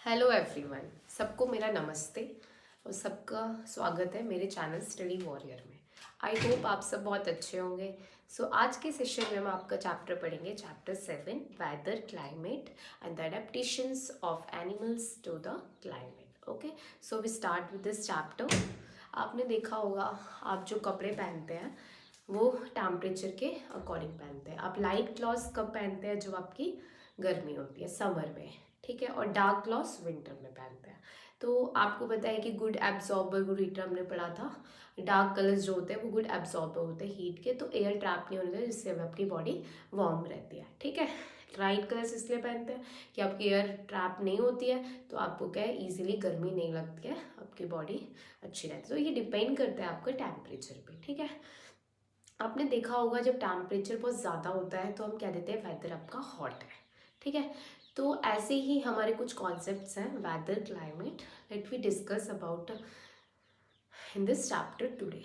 Hello everyone, सबको मेरा नमस्ते और सबका स्वागत है मेरे चैनल स्टडी वॉरियर में। आई होप आप सब बहुत अच्छे होंगे। आज के सेशन में हम आपका चैप्टर पढ़ेंगे, chapter 7, weather climate and the adaptations of animals to the climate. Okay, we start with this chapter. आपने देखा होगा, आप जो कपड़े पहनते हैं वो टेम्परेचर के अकॉर्डिंग पहनते हैं। आप लाइट क्लॉथ्स कब पहनते हैं? जब आपकी गर्मी होती है, समर में, ठीक है। और डार्क क्लॉथ्स विंटर में पहनते हैं। तो आपको पता है कि गुड एब्जॉर्बर, गुड हीटर हमने पढ़ा था। डार्क कलर्स जो होते हैं वो गुड एब्जॉर्बर होते हैं हीट के, तो एयर ट्रैप नहीं होने देते, जिससे हमें अपनी बॉडी वार्म रहती है, ठीक है। लाइट कलर्स इसलिए पहनते हैं कि आपकी एयर ट्रैप नहीं होती है, तो आपको क्या है, ईजिली गर्मी नहीं लगती है, आपकी बॉडी अच्छी रहती है। तो ये डिपेंड करता है आपके टेम्परेचर पे, ठीक है। आपने देखा होगा, जब टेम्परेचर बहुत ज़्यादा होता है तो हम कह देते हैं वेदर आपका हॉट है, ठीक है। तो ऐसे ही हमारे कुछ कॉन्सेप्ट्स हैं, weather, climate, let we discuss about in this chapter today.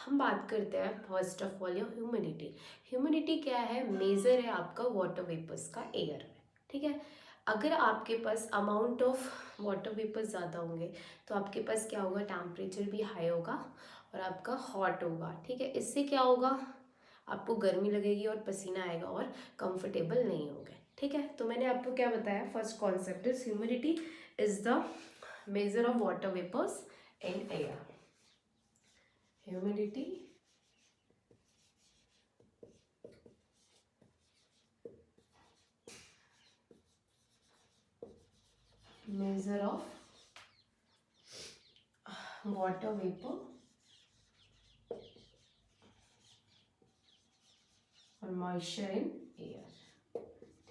हम बात करते हैं first of all humidity. Humidity क्या है? मेजर है आपका वाटर वेपर्स का एयर में, ठीक है। अगर आपके पास अमाउंट ऑफ वाटर वेपर्स ज़्यादा होंगे तो आपके पास क्या होगा, टेम्परेचर भी हाई होगा और आपका हॉट होगा, ठीक है। इससे क्या होगा, आपको गर्मी लगेगी और पसीना आएगा और कंफर्टेबल नहीं होंगे, ठीक है। तो मैंने आपको क्या बताया, first concept is humidity is the measure of water vapours in air. Humidity measure of water vapor और मॉइस्चर इन एयर,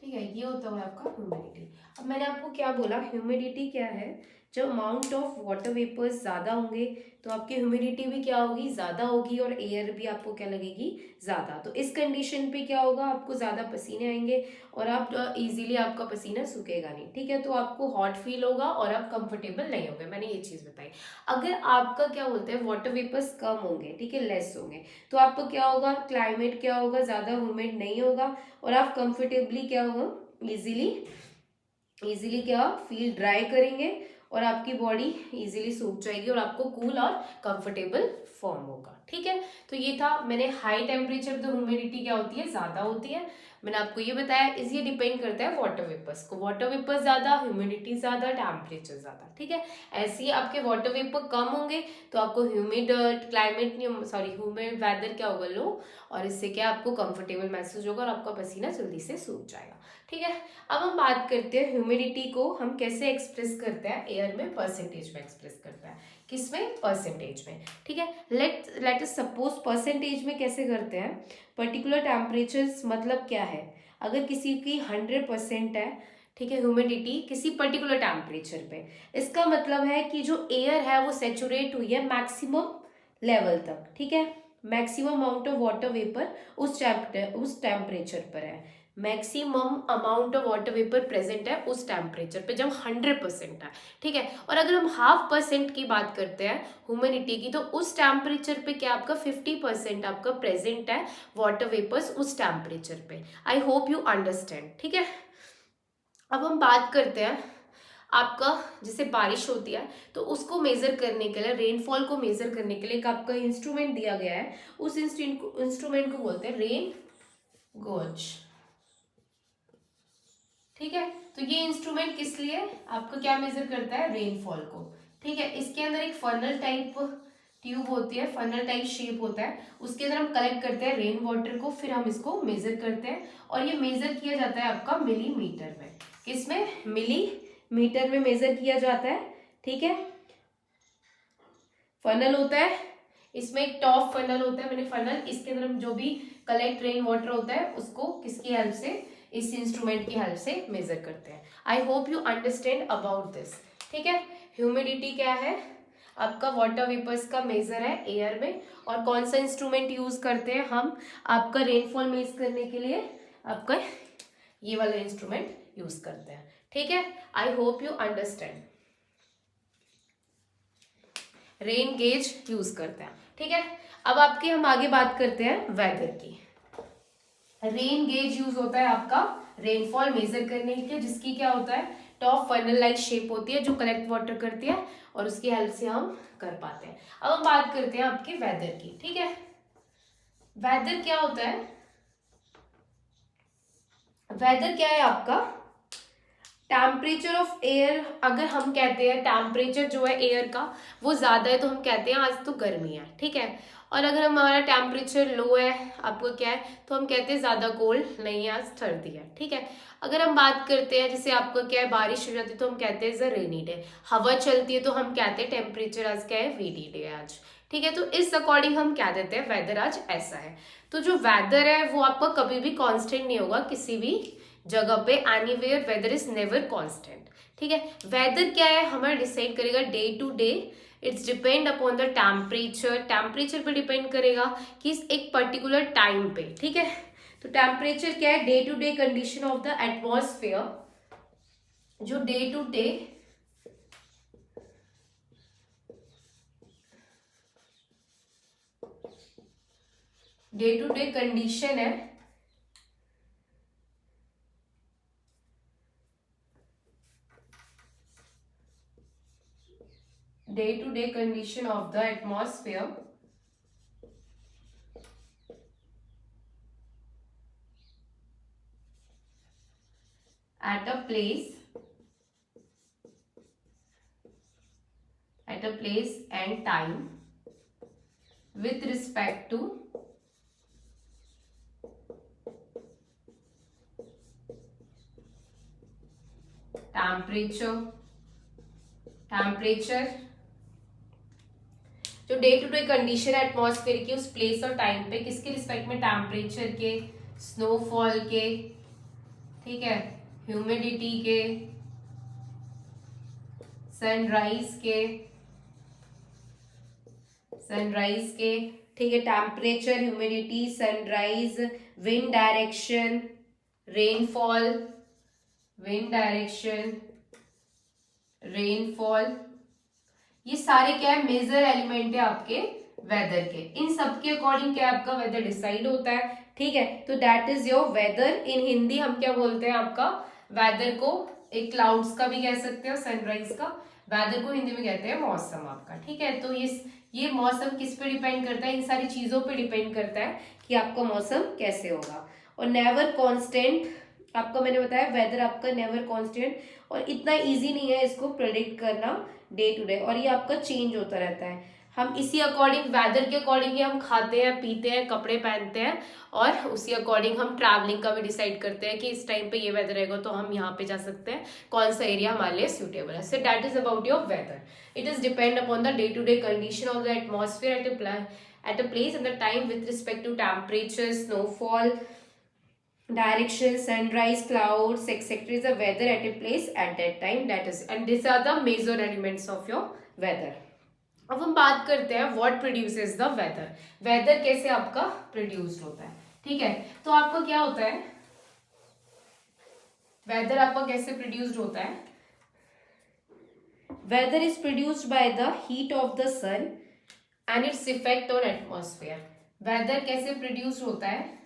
ठीक है। ये होता है आपका ह्यूमिडिटी। अब मैंने आपको क्या बोला, ह्यूमिडिटी क्या है? जब अमाउंट ऑफ वाटर वेपर्स ज़्यादा होंगे तो आपकी ह्यूमिडिटी भी क्या होगी, ज़्यादा होगी, और एयर भी आपको क्या लगेगी, ज़्यादा। तो इस कंडीशन पे क्या होगा, आपको ज़्यादा पसीने आएंगे और आप इजीली आपका पसीना सूखेगा नहीं, ठीक है। तो आपको हॉट फील होगा और आप कंफर्टेबल नहीं होंगे, मैंने ये चीज़ बताई। अगर आपका क्या बोलते हैं, वाटर वेपर्स कम होंगे, ठीक है, लेस होंगे, तो आपको क्या होगा, क्लाइमेट क्या होगा, ज़्यादा ह्यूमिड नहीं होगा और आप कंफर्टेबली क्या होगा, इजीली क्या फील ड्राई करेंगे और आपकी बॉडी इजीली सूख जाएगी और आपको कूल और कंफर्टेबल फॉर्म होगा, ठीक है। तो ये था, मैंने हाई टेम्परेचर तो ह्यूमिडिटी क्या होती है, ज्यादा होती है, मैंने आपको ये बताया। इस ये डिपेंड करता है वाटर वेपर्स को, वाटर वेपर ज्यादा, ह्यूमिडिटी ज्यादा, टेम्परेचर ज्यादा, ठीक है। ऐसे ही आपके वाटर वेपर कम होंगे तो आपको ह्यूमिड क्लाइमेट नहीं, सॉरी, ह्यूमिड वेदर क्या होगा, लो, और इससे क्या आपको कंफर्टेबल महसूस होगा और आपका पसीना जल्दी से सूख जाएगा, ठीक है। अब हम बात करते हैं ह्यूमिडिटी को हम कैसे एक्सप्रेस करते हैं, एयर में परसेंटेज में एक्सप्रेस करते हैं, किसमें, परसेंटेज में, ठीक है। लेट अस सपोज परसेंटेज में कैसे करते हैं, पर्टिकुलर टेम्परेचर मतलब क्या है, अगर किसी की 100% है, ठीक है, ह्यूमिडिटी किसी पर्टिकुलर टेम्परेचर पे, इसका मतलब है कि जो एयर है वो सेचुरेट हुई है मैक्सिमम लेवल तक, ठीक है। Maximum amount of water vapour उस टेम्परेचर पर है, maximum amount of water vapour present है उस टेम्परेचर पे जब 100% है, ठीक है। और अगर हम 0.5% की बात करते हैं ह्यूमिडिटी की, तो उस टेम्परेचर पे क्या आपका 50% आपका प्रेजेंट है वाटर वेपर्स उस टेम्परेचर पे। आई होप यू अंडरस्टैंड, ठीक है। अब हम बात करते हैं आपका, जैसे बारिश होती है तो उसको मेजर करने के लिए, रेनफॉल को मेजर करने के लिए एक आपका इंस्ट्रूमेंट दिया गया है, उस इंस्ट्रूमेंट को बोलते हैं रेन गॉज, ठीक है। तो ये इंस्ट्रूमेंट किस लिए, आपको क्या मेजर करता है, रेनफॉल को, ठीक है। इसके अंदर एक फनल टाइप ट्यूब होती है, फनल टाइप शेप होता है, उसके अंदर हम कलेक्ट करते हैं रेन वाटर को, फिर हम इसको मेजर करते हैं और ये मेजर किया जाता है आपका मिलीमीटर में, किसमें, मिलीमीटर में मेजर किया जाता है, ठीक है। फनल होता है, इसमें एक टॉप फनल होता है, मैंने फनल, इसके अंदर हम जो भी कलेक्ट रेन वाटर होता है उसको किसकी हेल्प से, इस इंस्ट्रूमेंट की हेल्प से मेजर करते हैं। आई hope you understand about this, ठीक है। ह्यूमिडिटी क्या है, आपका वाटर वेपर्स का मेजर है एयर में, और कौन सा इंस्ट्रूमेंट यूज करते हैं हम, आपका रेनफॉल मेज करने के लिए आपका ये वाला इंस्ट्रूमेंट यूज करते हैं, ठीक है। I hope you understand, rain gauge use करते हैं, ठीक है। अब आपके हम आगे बात करते हैं वेदर की। रेन गेज यूज होता है आपका रेनफॉल मेजर करने के लिए, जिसकी क्या होता है टॉप फनल लाइक शेप होती है जो कलेक्ट वाटर करती है और उसकी हेल्प से हम कर पाते हैं। अब हम बात करते हैं आपके वेदर की। ठीक है, वेदर क्या होता है? वेदर क्या है आपका? Temperature of air. अगर हम कहते हैं टेम्परेचर जो है एयर का वो ज्यादा है तो हम कहते हैं आज तो गर्मी है। ठीक है, और अगर हमारा टेम्परेचर लो है, आपको क्या है, तो हम कहते हैं ज्यादा कोल्ड नहीं है, आज सर्दी है। ठीक है, अगर हम बात करते हैं जैसे आपको क्या है बारिश हो जाती है तो हम कहते हैं इज अ रेनी डे, हवा चलती है तो हम कहते हैं टेम्परेचर आज क्या है विंडी डे आज। ठीक है, तो इस अकॉर्डिंग हम क्या देते हैं वेदर आज ऐसा है। तो जो वेदर है वो आपका कभी भी कांस्टेंट नहीं होगा किसी भी जगह पे, anywhere weather is never constant. ठीक है, वेदर क्या है हमारा डिसाइड करेगा day to day, it's depend upon the temperature, temperature पे डिपेंड करेगा कि एक पर्टिकुलर टाइम पे। ठीक है, तो टेम्परेचर क्या है day to day condition of the atmosphere, जो डे टू डे कंडीशन है day-to-day condition of the atmosphere at a place and time with respect to temperature जो डे टू डे कंडीशन है एटमॉस्फेयर की उस place और time पे, किसके respect में, टेम्परेचर के, स्नोफॉल के, ठीक है, ह्यूमिडिटी के, सनराइज के, ठीक है, temperature, humidity, sunrise, wind direction, rainfall, ये सारे क्या है मेजर एलिमेंट है आपके वेदर के। इन सब के अकॉर्डिंग क्या आपका वेदर डिसाइड होता है। ठीक है, तो दैट इज योर वेदर। इन हिंदी हम क्या बोलते हैं आपका वेदर को, एक क्लाउड्स का भी कह सकते हो, सनराइज का, वेदर को हिंदी में कहते हैं मौसम आपका। ठीक है, तो ये मौसम किस पे डिपेंड करता है, इन सारी चीजों पे डिपेंड करता है कि आपका मौसम कैसे होगा। और नेवर कांस्टेंट, आपको मैंने बताया वेदर आपका नेवर कांस्टेंट, और इतना इजी नहीं है इसको प्रेडिक्ट करना डे टू डे, और ये आपका चेंज होता रहता है। हम इसी अकॉर्डिंग वेदर के अकॉर्डिंग ही हम खाते हैं, पीते हैं, कपड़े पहनते हैं, और उसी अकॉर्डिंग हम ट्रैवलिंग का भी डिसाइड करते हैं कि इस टाइम पे ये वेदर रहेगा तो हम यहाँ पे जा सकते हैं, कौन सा एरिया हमारे लिए सुटेबल है। So that is about your weather. It is depend upon the day to day condition of the atmosphere at a place and the time with respect to temperature, snowfall, direction, sunrise, clouds, etc. is the weather at a place at that time. That is, and these are the major elements of your weather. अब हम बात करते हैं what produces the weather, weather कैसे आपका produced होता है। ठीक है, तो आपका क्या होता है वेदर आपका कैसे प्रोड्यूस्ड होता है? Weather is produced by the heat of the sun and its effect on atmosphere. Weather कैसे प्रोड्यूस होता है?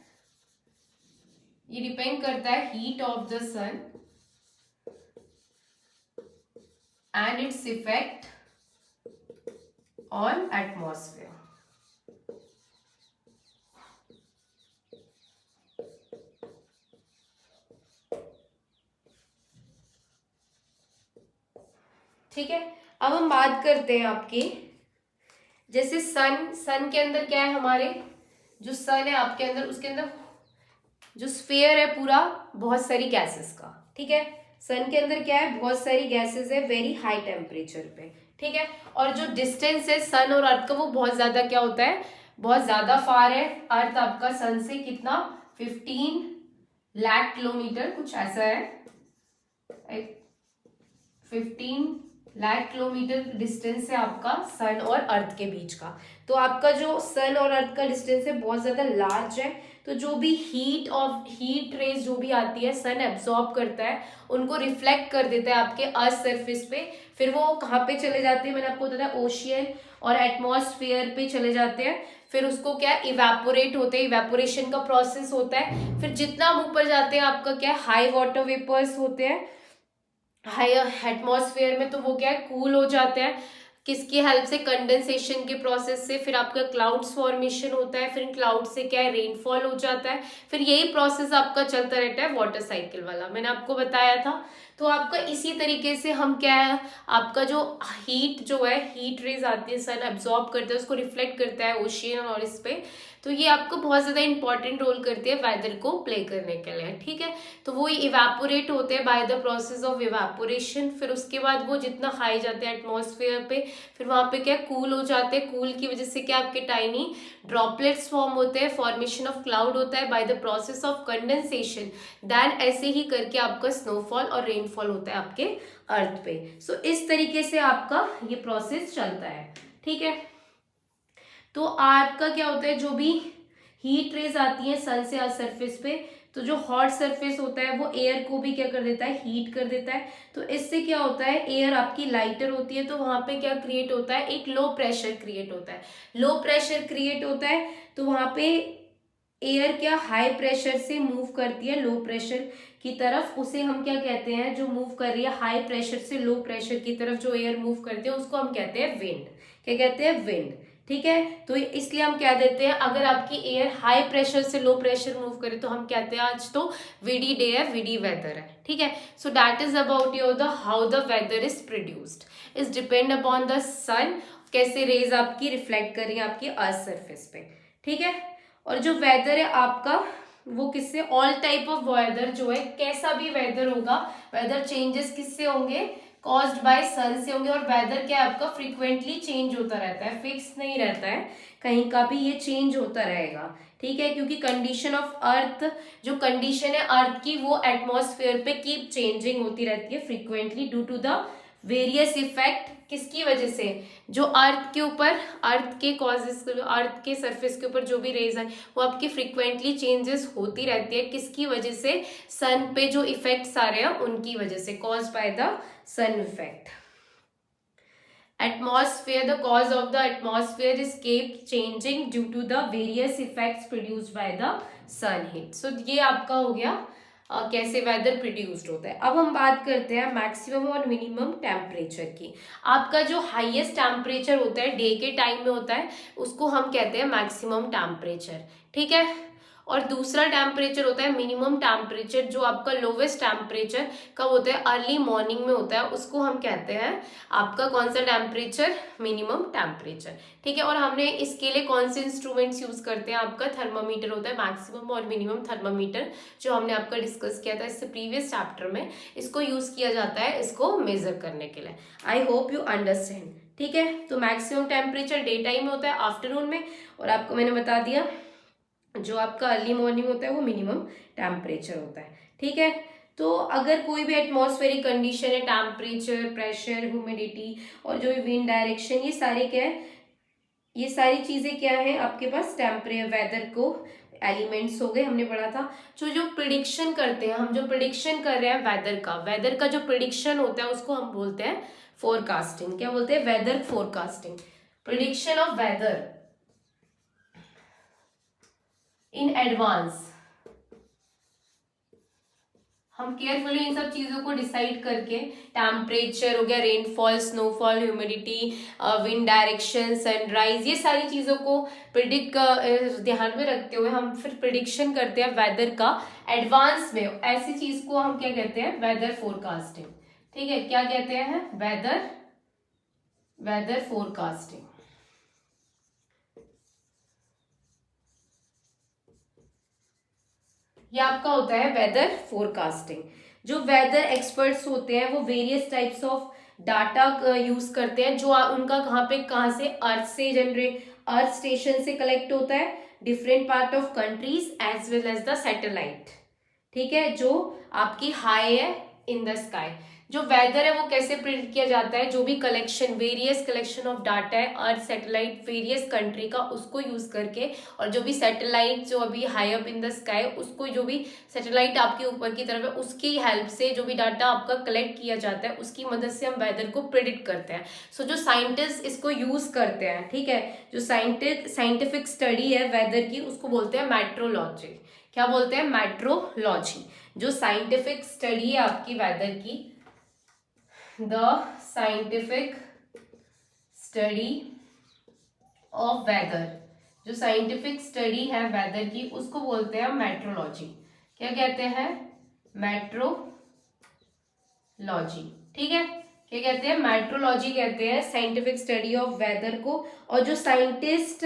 ये डिपेंड करता है heat of the sun and its effect on atmosphere. ठीक है, अब हम बात करते हैं आपकी जैसे सन के अंदर क्या है, हमारे जो सन है आपके अंदर, उसके अंदर जो स्फीयर है पूरा बहुत सारी गैसेस का। ठीक है, सन के अंदर क्या है, बहुत सारी गैसेस है वेरी हाई टेम्परेचर पे। ठीक है, और जो डिस्टेंस है सन और अर्थ का वो बहुत ज्यादा क्या होता है, बहुत ज्यादा फार है। अर्थ आपका सन से कितना 15 लाख किलोमीटर कुछ ऐसा है, 15 लाख किलोमीटर डिस्टेंस है आपका सन और अर्थ के बीच का। तो आपका जो सन और अर्थ का डिस्टेंस है बहुत ज्यादा लार्ज है, तो जो भी हीट रेज जो भी आती है सन एब्जॉर्ब करता है, उनको रिफ्लेक्ट कर देता है आपके अर्थ सरफेस पे। फिर वो कहाँ पे चले जाते हैं, मैंने आपको बताया ओशियन, और एटमॉस्फेयर पे चले जाते हैं, फिर उसको क्या इवेपोरेट होते हैं, इवेपोरेशन का प्रोसेस होता है, फिर जितना हम ऊपर जाते हैं आपका क्या हाई वाटर वेपर्स होते हैं हाई एटमॉस्फेयर में, तो वो क्या है कूल हो जाते हैं, किसकी हेल्प से, कंडेंसेशन के प्रोसेस से, फिर आपका क्लाउड्स फॉर्मेशन होता है, फिर क्लाउड से क्या है रेनफॉल हो जाता है, फिर यही प्रोसेस आपका चलता रहता है वाटर साइकिल वाला, मैंने आपको बताया था। तो आपका इसी तरीके से हम क्या है, आपका जो हीट जो है, हीट रेज आती है, सन एब्जॉर्ब करता है, उसको रिफ्लेक्ट करता है ओशियन और इस पे, तो ये आपको बहुत ज़्यादा इंपॉर्टेंट रोल करती है वेदर को प्ले करने के लिए, ठीक है। तो वो इवेपोरेट होते हैं bye the process of evaporation, फिर उसके बाद वो जितना हाई जाते हैं एटमॉस्फेयर पे, फिर वहाँ पे क्या कूल हो जाते हैं, कूल की वजह से क्या आपके टाइनी ड्रॉपलेट्स फॉर्म होते हैं, फॉर्मेशन ऑफ क्लाउड होता है by the process of condensation, then ऐसे ही करके आपका स्नोफॉल और रेनफॉल होता है आपके अर्थ पे। सो इस तरीके से आपका ये प्रोसेस चलता है, ठीक है। तो आपका क्या होता है, जो भी हीट रेज आती है सन से अर्थ सरफेस पे, तो जो हॉट सरफेस होता है वो एयर को भी क्या कर देता है, हीट कर देता है। तो इससे क्या होता है, एयर आपकी लाइटर होती है, तो वहां पे क्या क्रिएट होता है, एक लो प्रेशर क्रिएट होता है। लो प्रेशर क्रिएट होता है तो वहां पे एयर क्या हाई प्रेशर से मूव करती है लो प्रेशर की तरफ, उसे हम क्या कहते हैं, जो मूव कर रही है हाई प्रेशर से लो प्रेशर की तरफ जो एयर मूव करती है उसको हम कहते हैं विंड। क्या कहते हैं, विंड, ठीक है। तो इसलिए हम क्या देते हैं, अगर आपकी एयर हाई प्रेशर से लो प्रेशर मूव करे तो हम कहते हैं आज तो विडी डे है, विडी वेदर है, ठीक है। So that is about your the how the weather is produced, is depend upon the sun, कैसे रेज आपकी रिफ्लेक्ट कर रही है आपकी अर्थ सरफेस पे, ठीक है। और जो वेदर है आपका वो किससे, ऑल टाइप ऑफ वेदर जो है, कैसा भी वेदर होगा, वेदर चेंजेस किससे होंगे, कॉज्ड बाय सन से होंगे। और वेदर क्या है आपका फ्रीक्वेंटली चेंज होता रहता है, फिक्स नहीं रहता है, कहीं का भी ये चेंज होता रहेगा, ठीक है। क्योंकि कंडीशन ऑफ अर्थ, जो कंडीशन है अर्थ की, वो एटमॉस्फेयर पे कीप चेंजिंग होती रहती है frequently due to the various effect, किसकी वजह से, जो अर्थ के ऊपर, अर्थ के कॉजेस, अर्थ के सरफेस के ऊपर जो भी रेज है वो आपकी फ्रीक्वेंटली चेंजेस होती रहती है, किसकी वजह से, सन पे जो इफेक्ट्स आ रहे हैं उनकी वजह से, cause by the sun effect. Atmosphere, the cause of the atmosphere is keep changing due to the various effects produced by the sun heat. So ये आपका हो गया कैसे वेदर प्रोड्यूस्ड होता है। अब हम बात करते हैं मैक्सिमम और मिनिमम टेम्परेचर की। आपका जो हाईएस्ट टेम्परेचर होता है डे के टाइम में होता है, उसको हम कहते हैं मैक्सिमम टेम्परेचर, ठीक है। और दूसरा टेम्परेचर होता है मिनिमम टेम्परेचर, जो आपका लोवेस्ट टेम्परेचर कब होता है, अर्ली मॉर्निंग में होता है, उसको हम कहते हैं आपका कौन सा टेम्परेचर, मिनिमम टेम्परेचर, ठीक है। और हमने इसके लिए कौन से इंस्ट्रूमेंट्स यूज करते हैं, आपका थर्मामीटर होता है, मैक्सिमम और मिनिमम थर्मामीटर, जो हमने आपका डिस्कस किया था इससे प्रीवियस चैप्टर में, इसको यूज किया जाता है इसको मेजर करने के लिए। आई होप यू अंडरस्टैंड, ठीक है। तो मैक्सिमम टेम्परेचर डे टाइम में होता है, आफ्टरनून में, और आपको मैंने बता दिया जो आपका अर्ली मॉर्निंग होता है वो मिनिमम टेम्परेचर होता है, ठीक है। तो अगर कोई भी एटमॉस्फेरिक कंडीशन है, टेम्परेचर, प्रेशर, ह्यूमिडिटी और जो विंड डायरेक्शन, ये सारे क्या है, ये सारी चीजें क्या है आपके पास वेदर को एलिमेंट्स हो गए, हमने पढ़ा था। जो प्रिडिक्शन करते हैं, हम जो प्रिडिक्शन कर रहे हैं वेदर का जो प्रिडिक्शन होता है उसको हम बोलते हैं फोरकास्टिंग। क्या बोलते हैं, weather forecasting, prediction of weather in advance. हम केयरफुली इन सब चीजों को डिसाइड करके, टेम्परेचर हो गया, rainfall, snowfall, humidity, wind direction, sunrise, ये सारी चीजों को प्रिडिक्ट ध्यान में रखते हुए हम फिर प्रिडिक्शन करते हैं वेदर का एडवांस में। ऐसी चीज को हम क्या कहते हैं, वेदर फोरकास्टिंग, ठीक है। क्या कहते हैं, वेदर फोरकास्टिंग। ये आपका होता है वेदर फोरकास्टिंग। जो वेदर एक्सपर्ट्स होते हैं वो various types of data use करते हैं, जो उनका कहाँ से, अर्थ से अर्थ स्टेशन से कलेक्ट होता है, different part of countries as well as the satellite, ठीक है। जो आपकी हाई है इन द स्काई। जो वेदर है वो कैसे प्रिडिक्ट किया जाता है, जो भी collection, various collection of data है अर्थ सैटेलाइट वेरियस कंट्री का, उसको यूज करके, और जो भी सैटेलाइट जो अभी high up in the sky, उसको जो भी सैटेलाइट आपके ऊपर की तरफ है उसकी हेल्प से जो भी डाटा आपका कलेक्ट किया जाता है उसकी मदद से हम वेदर को प्रिडिक्ट करते हैं। सो जो साइंटिस्ट इसको यूज करते हैं, ठीक है, जो साइंटिफिक स्टडी है वेदर की, उसको बोलते हैं मेट्रोलॉजी। क्या बोलते हैं? मेट्रोलॉजी। जो साइंटिफिक स्टडी है आपकी वेदर की, the scientific study of weather, जो साइंटिफिक स्टडी है वेदर की उसको बोलते हैं मेट्रोलॉजी। क्या कहते हैं? मेट्रोलॉजी। ठीक है, क्या कहते हैं? मेट्रोलॉजी कहते हैं साइंटिफिक स्टडी ऑफ वेदर को। और जो साइंटिस्ट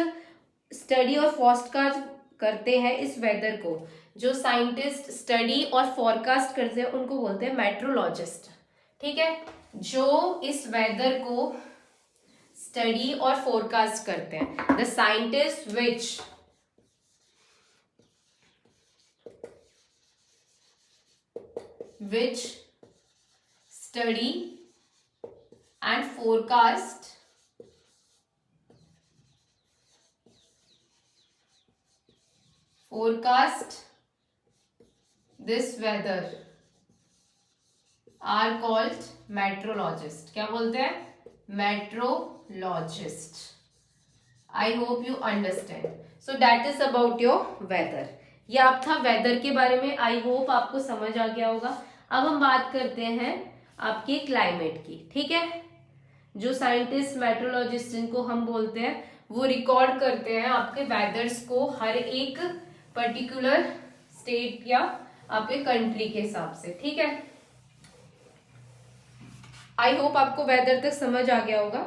स्टडी और फोरकास्ट करते हैं इस वेदर को, जो साइंटिस्ट स्टडी और फोरकास्ट करते हैं उनको बोलते हैं मेट्रोलॉजिस्ट। ठीक है, जो इस वेदर को स्टडी और फोरकास्ट करते हैं, the scientist which study and forecast this weather are called meteorologist। क्या बोलते हैं? meteorologist। I hope you understand। So that is about your weather। ये आप था वेदर के बारे में। आई होप आपको समझ आ गया होगा। अब हम बात करते हैं आपके क्लाइमेट की। ठीक है, जो साइंटिस्ट मेट्रोलॉजिस्ट जिनको हम बोलते हैं वो रिकॉर्ड करते हैं आपके वेदर्स को हर एक पर्टिकुलर स्टेट या आपके कंट्री के हिसाब से। ठीक है, आई होप आपको वेदर तक समझ आ गया होगा।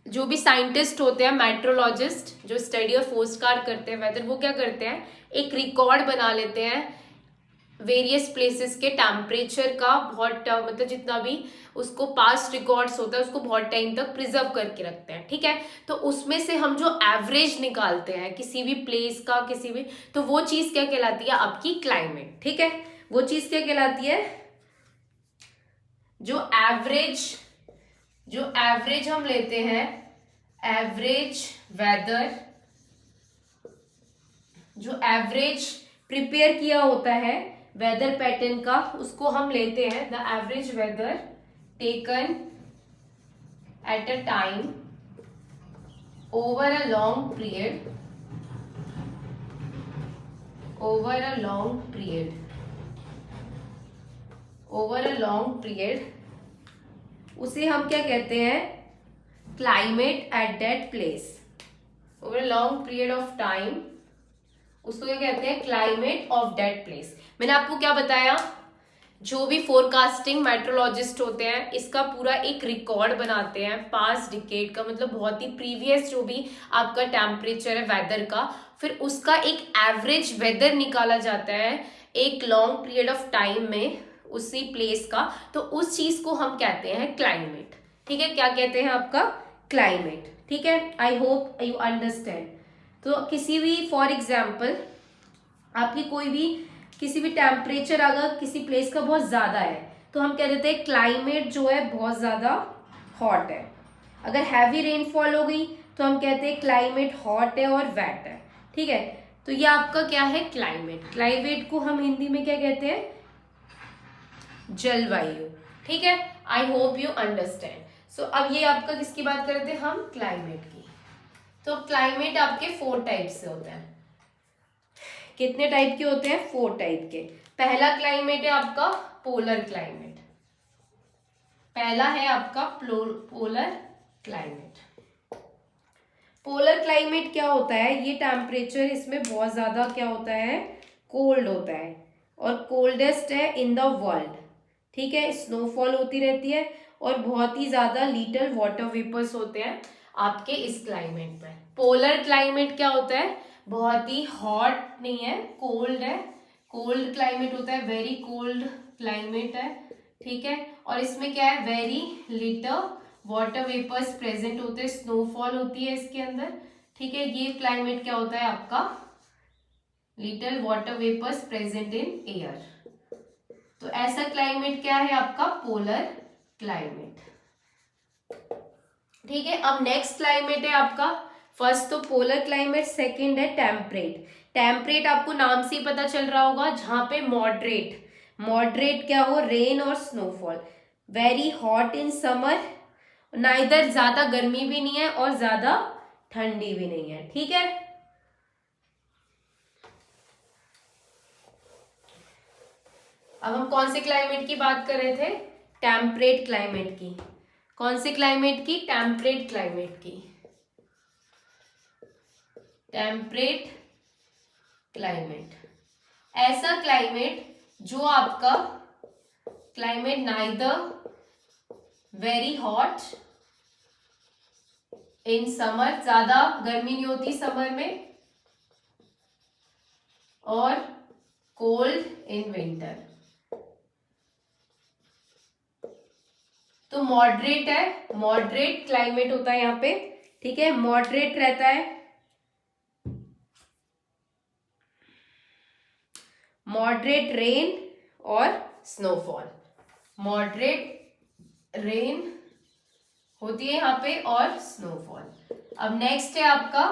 जो भी साइंटिस्ट होते हैं मेट्रोलॉजिस्ट, जो स्टडी और फोरकास्ट करते हैं वेदर, वो क्या करते हैं? एक रिकॉर्ड बना लेते हैं वेरियस प्लेसेस के टेम्परेचर का, बहुत मतलब जितना भी उसको पास्ट रिकॉर्ड्स होता है उसको बहुत टाइम तक प्रिजर्व करके रखते हैं। ठीक है, तो उसमें से हम जो एवरेज निकालते हैं किसी भी प्लेस का, किसी भी, तो वो चीज क्या कहलाती है? आपकी क्लाइमेट। ठीक है, वो चीज क्या कहलाती है? जो एवरेज हम लेते हैं, एवरेज वेदर, जो एवरेज प्रिपेयर किया होता है वेदर पैटर्न का, उसको हम लेते हैं the average weather taken at a time over a long period, उसे हम क्या कहते हैं? Climate at that place. Over a long period of time उसको क्या कहते हैं? Climate of that place. मैंने आपको क्या बताया? जो भी फोरकास्टिंग मेट्रोलॉजिस्ट होते हैं इसका पूरा एक रिकॉर्ड बनाते हैं पास्ट डिकेड का, मतलब बहुत ही प्रीवियस जो भी आपका टेम्परेचर है वेदर का, फिर उसका एक एवरेज वेदर निकाला जाता है एक लॉन्ग पीरियड ऑफ टाइम में उसी प्लेस का, तो उस चीज को हम कहते हैं क्लाइमेट। ठीक है, क्या कहते हैं? आपका क्लाइमेट। ठीक है, आई होप यू अंडरस्टैंड। तो किसी भी, फॉर एग्जाम्पल, आपकी कोई भी किसी भी टेम्परेचर अगर किसी प्लेस का बहुत ज़्यादा है तो हम कह देते हैं क्लाइमेट जो है बहुत ज़्यादा हॉट है। अगर हैवी रेनफॉल हो गई तो हम कहते हैं क्लाइमेट हॉट है और वेट है। ठीक है, तो ये आपका क्या है? क्लाइमेट। क्लाइमेट को हम हिंदी में क्या कहते हैं? जलवायु। ठीक है, आई होप यू अंडरस्टैंड। सो अब ये आपका किसकी बात कर रहे थे हम? क्लाइमेट की। तो क्लाइमेट आपके 4 टाइप से होते हैं। कितने टाइप के होते हैं? 4 टाइप के। पहला क्लाइमेट है आपका पोलर क्लाइमेट। पहला है आपका पोलर क्लाइमेट। पोलर क्लाइमेट क्या होता है? ये टेम्परेचर इसमें बहुत ज्यादा क्या होता है? कोल्ड होता है और कोल्डेस्ट है इन द वर्ल्ड। ठीक है, स्नोफॉल होती रहती है और बहुत ही ज्यादा लिटिल वाटर वेपर्स होते हैं आपके इस क्लाइमेट में। पोलर क्लाइमेट क्या होता है? बहुत ही हॉट नहीं है, कोल्ड है, कोल्ड क्लाइमेट होता है, वेरी कोल्ड क्लाइमेट है। ठीक है, और इसमें क्या है? Very little water vapours present होते हैं, स्नोफॉल होती है इसके अंदर। ठीक है, ये क्लाइमेट क्या होता है आपका? Little water vapours present in air. तो ऐसा क्लाइमेट क्या है आपका? Polar climate. ठीक है, अब नेक्स्ट क्लाइमेट है आपका, फर्स्ट तो पोलर क्लाइमेट, सेकंड है टेम्परेट। टेम्परेट आपको नाम से ही पता चल रहा होगा, जहां पे मॉडरेट, मॉडरेट क्या हो? रेन और snowfall. Very hot in summer, ना इधर ज्यादा गर्मी भी नहीं है और ज्यादा ठंडी भी नहीं है। ठीक है, अब हम कौन से क्लाइमेट की बात कर रहे थे? टेम्परेट क्लाइमेट की। कौन से क्लाइमेट की? टेम्परेट क्लाइमेट की। टेम्परेट क्लाइमेट, ऐसा क्लाइमेट जो आपका climate neither very hot in summer, ज्यादा गर्मी नहीं होती समर में, और कोल्ड इन विंटर। तो मॉडरेट है, मॉडरेट क्लाइमेट होता है यहाँ पे। ठीक है, मॉडरेट रहता है, मॉडरेट रेन और स्नोफॉल। मॉडरेट रेन होती है यहाँ पे और स्नोफॉल। अब नेक्स्ट है आपका,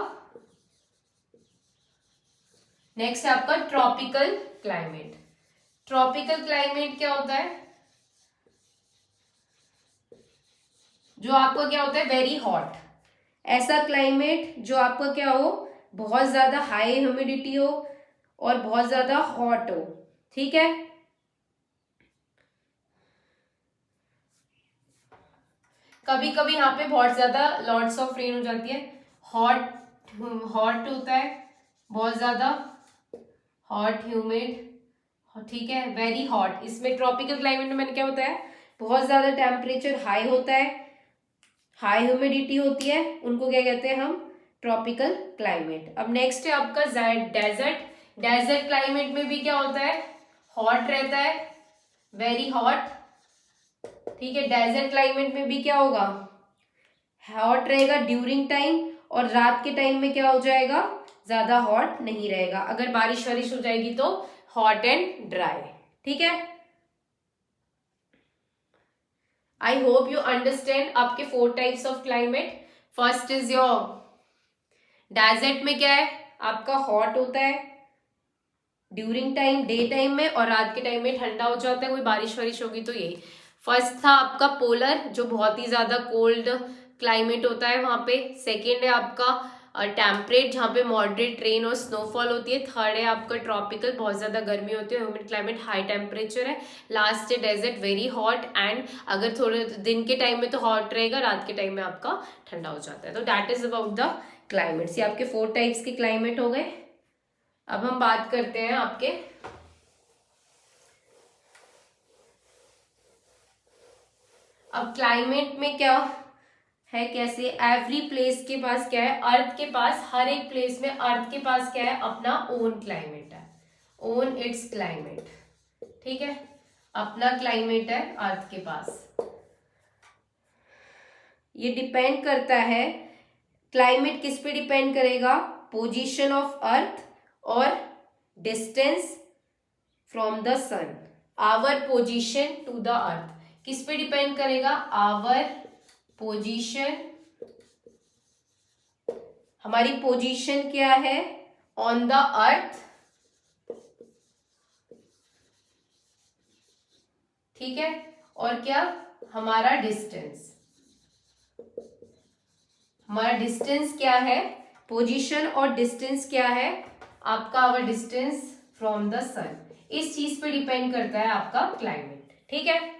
नेक्स्ट है आपका ट्रॉपिकल क्लाइमेट। ट्रॉपिकल क्लाइमेट क्या होता है? जो आपका क्या होता है? Very hot. ऐसा क्लाइमेट जो आपका क्या हो? बहुत ज्यादा हाई ह्यूमिडिटी हो और बहुत ज्यादा हॉट हो। ठीक है, कभी कभी यहाँ पे बहुत ज्यादा लॉट्स ऑफ रेन हो जाती है। हॉट, हॉट होता है बहुत ज्यादा, हॉट ह्यूमिड। ठीक है, वेरी हॉट। इसमें ट्रॉपिकल क्लाइमेट में मैंने क्या बताया? बहुत ज्यादा टेम्परेचर हाई होता है, हाई ह्यूमिडिटी होती है, उनको क्या कहते हैं हम? Tropical climate. अब नेक्स्ट है आपका डेजर्ट। डेजर्ट क्लाइमेट में भी क्या होता है? हॉट रहता है, वेरी हॉट। ठीक है, डेजर्ट क्लाइमेट में भी क्या होगा? हॉट रहेगा ड्यूरिंग टाइम, और रात के टाइम में क्या हो जाएगा? ज्यादा हॉट नहीं रहेगा। अगर बारिश वारिश हो जाएगी तो हॉट एंड ड्राई। ठीक है, आई होप यू अंडरस्टैंड। आपके 4 types of climate. First is your desert में क्या है? आपका हॉट होता है ड्यूरिंग टाइम, डे टाइम में, और रात के टाइम में ठंडा हो जाता है, कोई बारिश वारिश होगी तो। यही फर्स्ट था आपका पोलर, जो बहुत ही ज्यादा कोल्ड क्लाइमेट होता है वहां पे। सेकेंड है आपका टेम्परेट, जहाँ पे मॉडरेट रेन और स्नोफॉल होती है। थर्ड है आपका ट्रॉपिकल, बहुत ज्यादा गर्मी होती है, ह्यूमिड क्लाइमेट, हाई टेम्परेचर है। लास्ट है डेजर्ट, वेरी हॉट, एंड अगर थोड़े दिन के टाइम में तो हॉट रहेगा, रात के टाइम में आपका ठंडा हो जाता है। तो that is about the climates. ये आपके 4 टाइप्स के क्लाइमेट हो गए। अब हम बात करते हैं आपके अब क्लाइमेट में क्या है, कैसे एवरी प्लेस के पास क्या है? अर्थ के पास, हर एक प्लेस में अर्थ के पास क्या है? अपना ओन क्लाइमेट है, ओन इट्स क्लाइमेट। ठीक है, अपना क्लाइमेट है अर्थ के पास। ये डिपेंड करता है, क्लाइमेट किस पे डिपेंड करेगा? पोजीशन ऑफ अर्थ और distance from the sun. Our position to the earth किस पे डिपेंड करेगा? आवर पोजीशन, हमारी पोजीशन क्या है ऑन द अर्थ। ठीक है, और क्या? हमारा डिस्टेंस, हमारा डिस्टेंस क्या है? पोजीशन और डिस्टेंस क्या है आपका? आवर डिस्टेंस फ्रॉम द सन। इस चीज पे डिपेंड करता है आपका क्लाइमेट। ठीक है,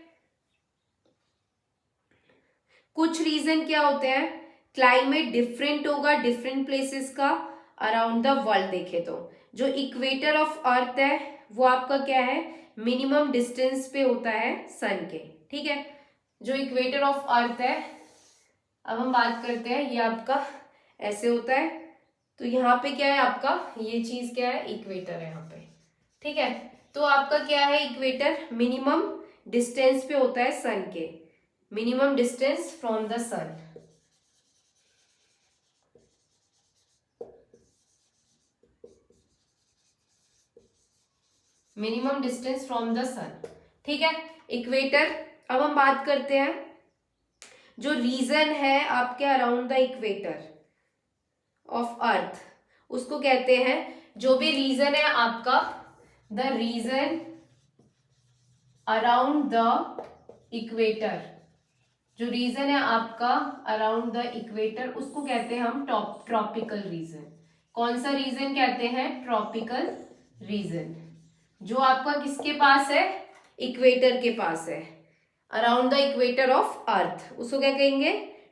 कुछ रीजन क्या होते हैं? क्लाइमेट डिफरेंट होगा डिफरेंट प्लेसेस का अराउंड द वर्ल्ड। देखे तो जो इक्वेटर ऑफ अर्थ है वो आपका क्या है? मिनिमम डिस्टेंस पे होता है सन के। ठीक है, जो इक्वेटर ऑफ अर्थ है, अब हम बात करते हैं, ये आपका ऐसे होता है। तो यहाँ पे क्या है आपका? ये चीज क्या है? इक्वेटर है यहाँ पे। ठीक है, तो आपका क्या है? इक्वेटर मिनिमम डिस्टेंस पे होता है सन के, minimum distance from the sun. Minimum distance from the sun, ठीक है। इक्वेटर, अब हम बात करते हैं जो रीजन है आपके around the equator of earth, उसको कहते हैं, जो भी रीजन है आपका, the region around the equator, जो रीजन है आपका अराउंड द इक्वेटर, उसको कहते हैं हम ट्रॉपिकल रीजन। कौन सा रीजन कहते हैं? Tropical region. जो आपका किसके पास है? इक्वेटर के पास है, around the equator of earth, उसको क्या कहेंगे?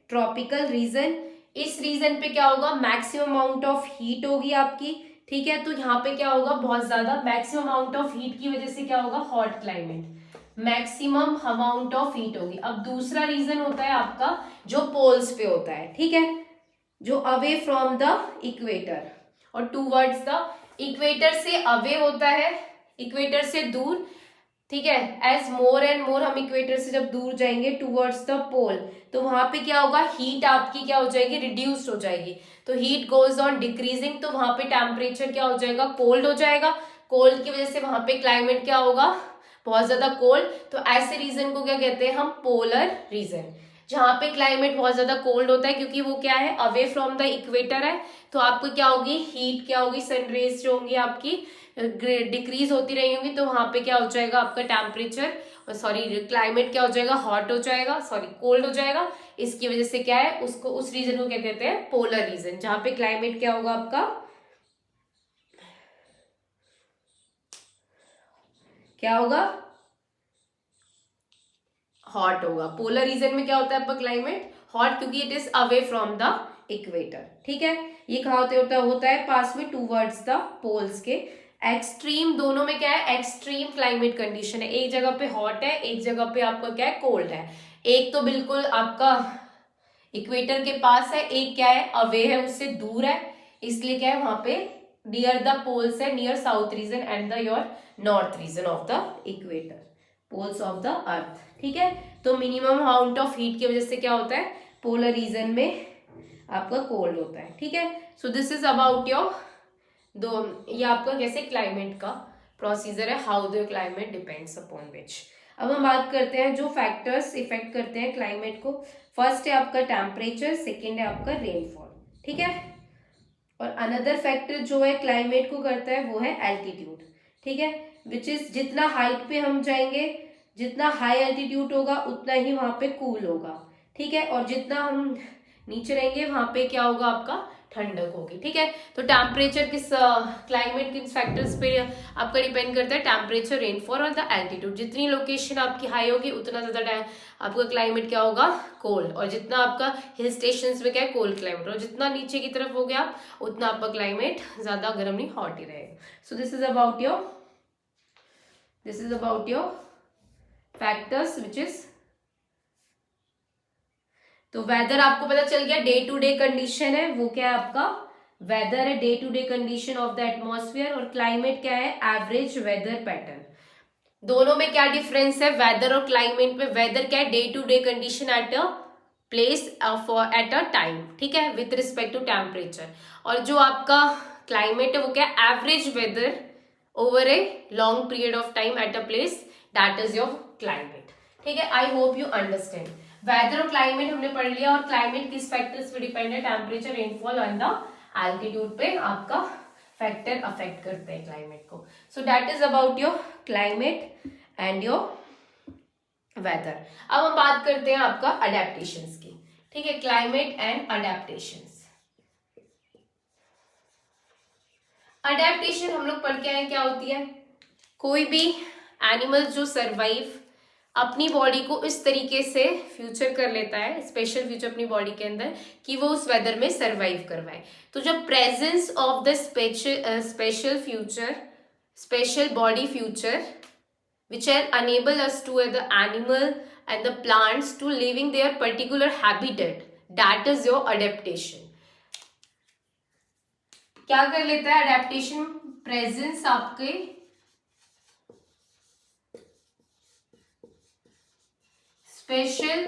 Tropical region. इस रीजन पे क्या होगा? मैक्सिमम अमाउंट ऑफ हीट होगी आपकी, ठीक है। तो यहाँ पे क्या होगा? बहुत ज्यादा मैक्सिमम अमाउंट ऑफ हीट की वजह से क्या होगा? Hot climate, maximum amount of heat होगी। अब दूसरा रीजन होता है आपका जो पोल्स पे होता है, ठीक है, जो अवे फ्रॉम द इक्वेटर और टूवर्ड्स द इक्वेटर से अवे होता है, इक्वेटर से दूर, ठीक है। एज मोर एंड मोर हम इक्वेटर से जब दूर जाएंगे टूवर्ड्स द पोल, तो वहां पे क्या होगा? हीट आपकी क्या हो जाएगी? रिड्यूस्ड हो जाएगी। तो हीट गोज ऑन डिक्रीजिंग, तो वहां पे टेम्परेचर क्या हो जाएगा? कोल्ड हो जाएगा। कोल्ड की वजह से वहां पे क्लाइमेट क्या होगा? बहुत ज्यादा कोल्ड। तो ऐसे रीजन को क्या कहते हैं हम? पोलर रीजन, जहां पे क्लाइमेट बहुत ज्यादा कोल्ड होता है, क्योंकि वो क्या है? अवे फ्रॉम द इक्वेटर है। तो आपको क्या होगी? हीट क्या होगी? सनरेज जो होंगी आपकी डिक्रीज होती रही होंगी, तो वहां पे क्या हो जाएगा? आपका टेम्परेचर सॉरी क्लाइमेट क्या हो जाएगा? हॉट हो जाएगा, सॉरी कोल्ड हो जाएगा। इसकी वजह से क्या है? उसको, उस रीजन को क्या कहते हैं? पोलर रीजन, जहां पे क्लाइमेट क्या होगा आपका? क्या होगा? हॉट होगा। पोलर रीजन में क्या होता है आपका? क्लाइमेट हॉट, क्योंकि it is away from the equator, ठीक है। ये कहाँ होता है पास में, टूवर्ड्स द पोल्स के। एक्सट्रीम, दोनों में क्या है? एक्सट्रीम क्लाइमेट कंडीशन है। एक जगह पे हॉट है, एक जगह पे आपका क्या है? कोल्ड है। एक तो बिल्कुल आपका इक्वेटर के पास है, एक क्या है? अवे है, उससे दूर है, इसलिए क्या है? वहां पे नियर द पोल्स है, near south region and the your north region of the equator, poles of the earth, ठीक है। तो मिनिमम अमाउंट ऑफ हीट की वजह से क्या होता है? पोलर रीजन में आपका कोल्ड होता है, ठीक है। So this is about your दो, ये आपका कैसे क्लाइमेट का प्रोसीजर है, how the climate depends upon which. अब हम बात करते हैं जो फैक्टर्स इफेक्ट करते हैं क्लाइमेट को। फर्स्ट है आपका टेम्परेचर, सेकेंड है आपका रेनफॉल, ठीक है। और अनदर फैक्टर जो है क्लाइमेट को करता है वो है एल्टीट्यूड, ठीक है, विच इज जितना हाइट पे हम जाएंगे, जितना हाई एल्टीट्यूड होगा उतना ही वहां पे कूल होगा, ठीक है। और जितना हम नीचे रहेंगे वहां पे क्या होगा? आपका ठंडक होगी, ठीक है। तो टेम्परेचर किस क्लाइमेट किस फैक्टर्स पे आपका डिपेंड करता है? टेम्परेचर, रेनफॉल और द एल्टीट्यूड। जितनी लोकेशन आपकी हाई होगी उतना ज्यादा आपका क्लाइमेट क्या होगा? कोल्ड। और जितना आपका हिल स्टेशन में क्या है? Cold climate. और जितना नीचे की तरफ हो गया उतना आपका क्लाइमेट ज्यादा गर्म नहीं, हॉट ही रहेगा। So this is about your factors which is, तो वेदर आपको पता चल गया, डे टू डे कंडीशन है वो क्या है आपका? वेदर है, day to day condition of the atmosphere. और क्लाइमेट क्या है? Average weather pattern. दोनों में क्या डिफरेंस है वेदर और क्लाइमेट में? वेदर क्या है? Day to day condition at a place for at a time, ठीक है, विथ रिस्पेक्ट टू टेम्परेचर। और जो आपका क्लाइमेट है वो क्या है? Average weather over a long period of time at a place, that is your climate, ठीक है। I hope you understand. Weather और क्लाइमेट हमने पढ़ लिया। और क्लाइमेट किस फैक्टर्स पे डिपेंड है? Temperature, rainfall and the altitude पे आपका फैक्टर अफेक्ट करते हैं क्लाइमेट को। So that is about your climate and your weather. अब हम बात करते हैं आपका अडेप्टेशंस की, ठीक है, क्लाइमेट एंड अडेप्टेशंस। अडेप्टेशन हम लोग पढ़ के आए क्या होती है? कोई भी एनिमल जो सरवाइव अपनी बॉडी को इस तरीके से फ्यूचर कर लेता है, स्पेशल फ्यूचर अपनी बॉडी के अंदर, कि वो उस वेदर में सरवाइव करवाए। तो जब presence of the special future, special body future which are enable us to the animal and the plants to living their particular habitat, that is your adaptation. क्या कर लेता है adaptation? प्रेजेंस आपके special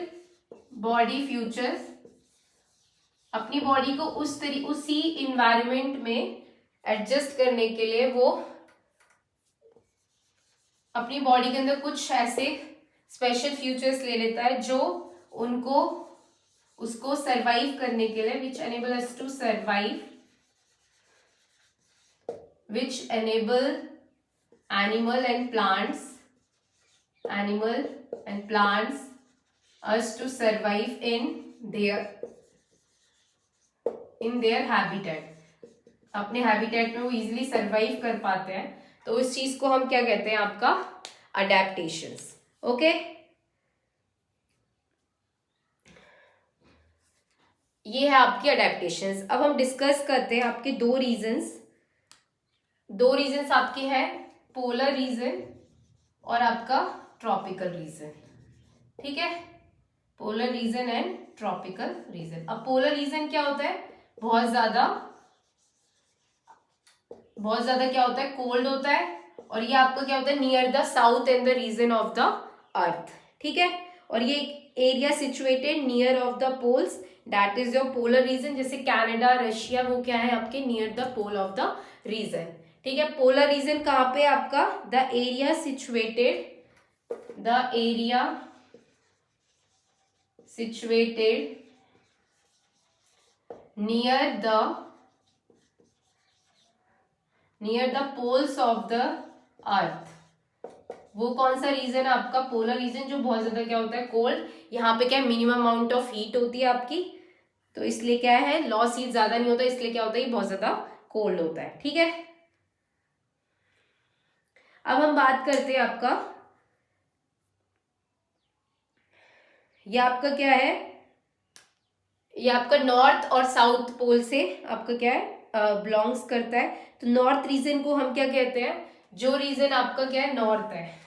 body futures अपनी body को उसी environment में adjust करने के लिए वो अपनी बॉडी के अंदर कुछ ऐसे स्पेशल फीचर्स ले लेता है जो उनको उसको सरवाइव करने के लिए, which enable us to survive, which enable animal and plants us to survive in their habitat. अपने हैबिटेट में वो इजिली सरवाइव कर पाते हैं, तो उस चीज को हम क्या कहते हैं, आपका अडेप्टेशंस. ओके, ये है आपकी अडेप्टेशंस. अब हम डिस्कस करते हैं आपके दो रीजन्स आपके हैं, पोलर रीजन और आपका ट्रॉपिकल रीजन. ठीक है, polar reason and tropical region. अब पोलर रीजन क्या होता है, बहुत ज्यादा क्या होता है, कोल्ड होता है, और ये आपका क्या होता है, near the south and the region of the earth. ठीक है, और ये area situated near of the poles, that is your polar region. जैसे कनाडा, रशिया, वो क्या है आपके near the pole of the region. ठीक है, पोलर रीजन कहाँ पे आपका, the area situated near the poles of the earth. वो कौन सा रीजन है आपका, पोलर रीजन, जो बहुत ज्यादा क्या होता है, कोल्ड. यहाँ पे क्या है, मिनिमम अमाउंट ऑफ हीट होती है आपकी, तो इसलिए क्या है, लॉस हीट ज्यादा नहीं होता, इसलिए क्या होता है, बहुत ज्यादा कोल्ड होता है. ठीक है, अब हम बात करते हैं आपका, ये आपका क्या है, ये आपका नॉर्थ और साउथ पोल से आपका क्या है, बिलोंग्स करता है. तो नॉर्थ रीजन को हम क्या कहते हैं, जो रीजन आपका क्या है, नॉर्थ है,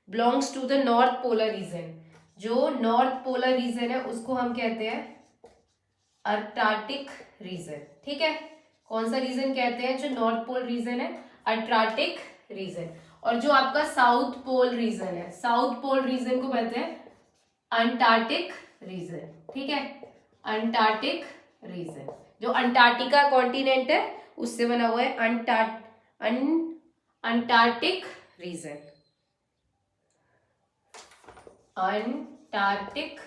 belongs to the north polar region. जो नॉर्थ पोलर रीजन है उसको हम कहते हैं अंटार्कटिक रीजन. ठीक है, कौन सा रीजन कहते हैं, जो नॉर्थ पोल रीजन है, अंटार्कटिक रीजन. और जो आपका साउथ पोल रीजन है, साउथ पोल रीजन को कहते हैं अंटार्कटिक रीजन. ठीक है, अंटार्कटिक रीजन, जो अंटार्कटिका कॉन्टिनेंट है उससे बना हुआ है अंटार्कटिक रीजन. Antarctic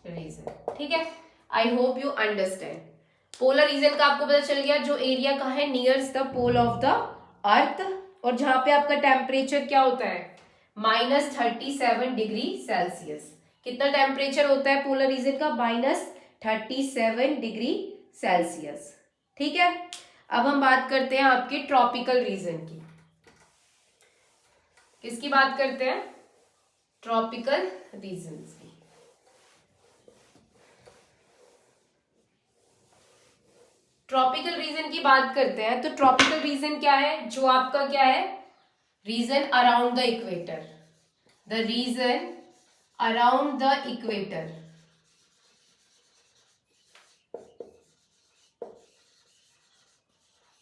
region. ठीक है, I hope you understand. Polar region का आपको पता चल गया, जो एरिया का है nears the pole of the earth, और जहां पे आपका टेम्परेचर क्या होता है, -37 डिग्री सेल्सियस. कितना टेम्परेचर होता है पोलर रीजन का, -37 डिग्री सेल्सियस. ठीक है, अब हम बात करते हैं आपके ट्रॉपिकल रीजन की. किसकी बात करते हैं, ट्रॉपिकल रीजन्स की. ट्रॉपिकल रीजन की बात करते हैं, तो ट्रॉपिकल रीजन क्या है, जो आपका क्या है, region around the equator. The region around the equator,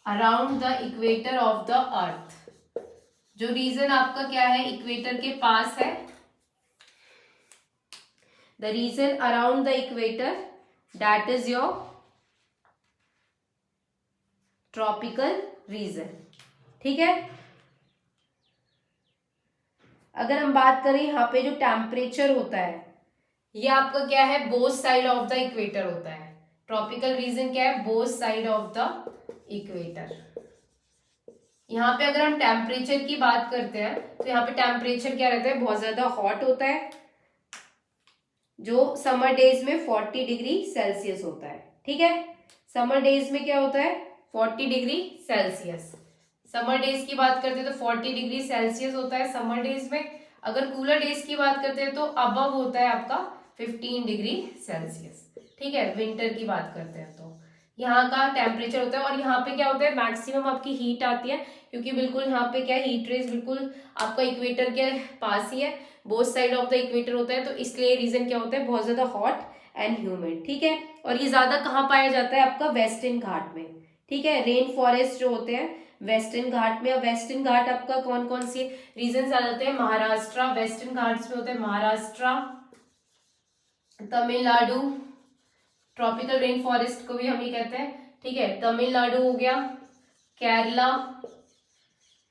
around the equator of the अर्थ. जो रीजन आपका क्या है, इक्वेटर के पास है, the region around the equator, that is your tropical region. ठीक है, अगर हम बात करें यहाँ पे जो टेम्परेचर होता है, ये आपका क्या है, both side of the equator होता है. ट्रॉपिकल रीजन क्या है, both side of the equator. यहाँ पे अगर हम टेम्परेचर की बात करते हैं, तो यहाँ पे टेम्परेचर क्या रहता है, बहुत ज्यादा हॉट होता है, जो समर डेज में 40 डिग्री सेल्सियस होता है. ठीक है, समर डेज में क्या होता है, 40 डिग्री सेल्सियस. समर डेज की बात करते हैं तो 40 डिग्री सेल्सियस होता है समर डेज में. अगर कूलर डेज की बात करते हैं तो अबव होता है आपका 15 डिग्री सेल्सियस. ठीक है, विंटर की बात करते हैं तो यहाँ का टेम्परेचर होता है. और यहाँ पे क्या होता है, मैक्सिमम आपकी हीट आती है, क्योंकि बिल्कुल यहाँ पे क्या है, हीट रेज बिल्कुल आपका इक्वेटर के पास ही है, both side of the equator होता है, तो इसलिए रीजन क्या होता है, बहुत ज्यादा हॉट एंड ह्यूमिड. ठीक है, और ये ज्यादा कहाँ पाया जाता है, आपका वेस्टर्न घाट में. ठीक है, रेन फॉरेस्ट जो होते हैं वेस्टर्न घाट में. वेस्टर्न घाट आपका कौन कौन से रीजन आ जाते हैं, महाराष्ट्र, वेस्टर्न घाट्स में होते हैं Maharashtra, Tamil Nadu, tropical rain forest को भी हम ये कहते हैं. ठीक है, तमिलनाडु हो गया, केरला,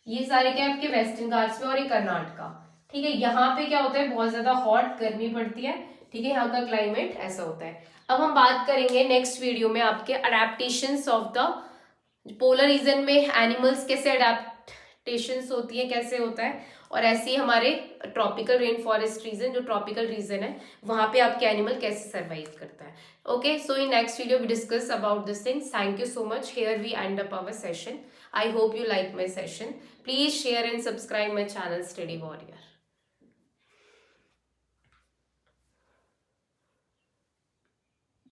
ये सारे क्या आपके वेस्टर्न घाट्स में और ये कर्नाटका, ठीक है। यहाँ पे क्या होता है, बहुत ज्यादा हॉट गर्मी पड़ती है, ठीक है, यहाँ का क्लाइमेट ऐसा होता है। अब हम बात करेंगे नेक्स्ट वीडियो में आपके adaptations of the polar region में एनिमल्स कैसे अडेप्टेशंस होती है, कैसे होता है, और ऐसे ही हमारे ट्रॉपिकल रेन फॉरेस्ट रीजन, जो ट्रॉपिकल रीजन है, वहां पे आपके एनिमल कैसे सर्वाइव करता है। Okay, so in next video we discuss about this things. Thank you so much. Here we end up our session. I hope you like my session. Please share and subscribe my channel Steady Warrior.